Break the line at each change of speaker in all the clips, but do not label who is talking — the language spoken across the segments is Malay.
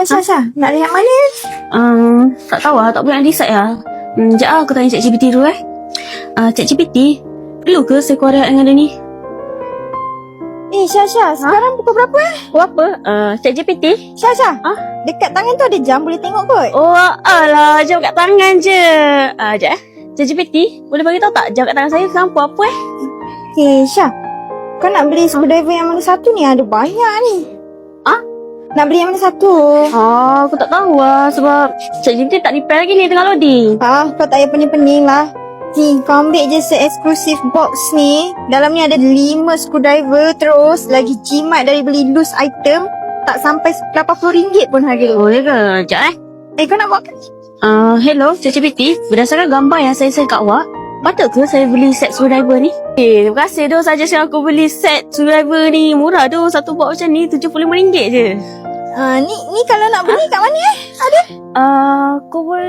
Syah. Nak lihat mana?
Tak tahu lah, tak boleh nak decide lah. Sekejap lah, aku tanya ChatGPT dulu ChatGPT, perlu ke saya korek dengan dia ni?
Syah, sekarang pukul berapa
Oh apa? ChatGPT?
Syah. Dekat tangan tu ada jam, boleh tengok kot.
Oh alah, jam kat tangan je. Sekejap ChatGPT, boleh bagi tahu tak jam kat tangan saya sekarang pukul apa
Syah, kau nak beli screwdriver yang mana satu ni? Ada banyak ni. Nak beli yang mana satu?
Aku tak tahu lah sebab ChatGPT tak reply lagi ni, tengah loading.
Kau tak payah pening-pening lah. Ni, kau ambil je se-exclusive box ni. Dalam ni ada 5 screwdriver. Terus lagi jimat dari beli loose item. Tak sampai RM80 pun harga tu.
Oh ya ke? Sekejap
kau nak buat ke?
Hello ChatGPT, berdasarkan gambar yang saya send kat awak, patut ke saya beli set screwdriver ni? Terima kasih tu suggestion aku beli set screwdriver ni. Murah tu, satu box macam ni RM75 je.
Ni kalau nak beli kat mana ada?
Aku pun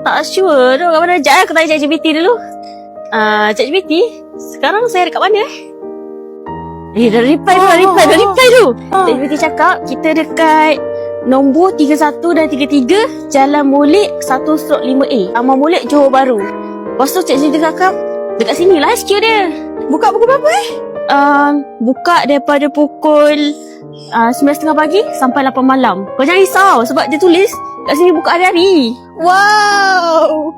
tak sure tu kat mana. Sekejap aku tanya ChatGPT dulu. ChatGPT, sekarang saya dekat mana dah reply tu. ChatGPT cakap kita dekat nombor 31 dan 33 Jalan Molek 1/5A, Taman Molek, Johor Bahru. Lepas tu ChatGPT cakap dekat sini lah HQ dia.
Buka pukul berapa
Buka daripada pukul 9.30 pagi sampai 8 malam. Kau jangan risau sebab dia tulis kat sini buka hari-hari.
Wow,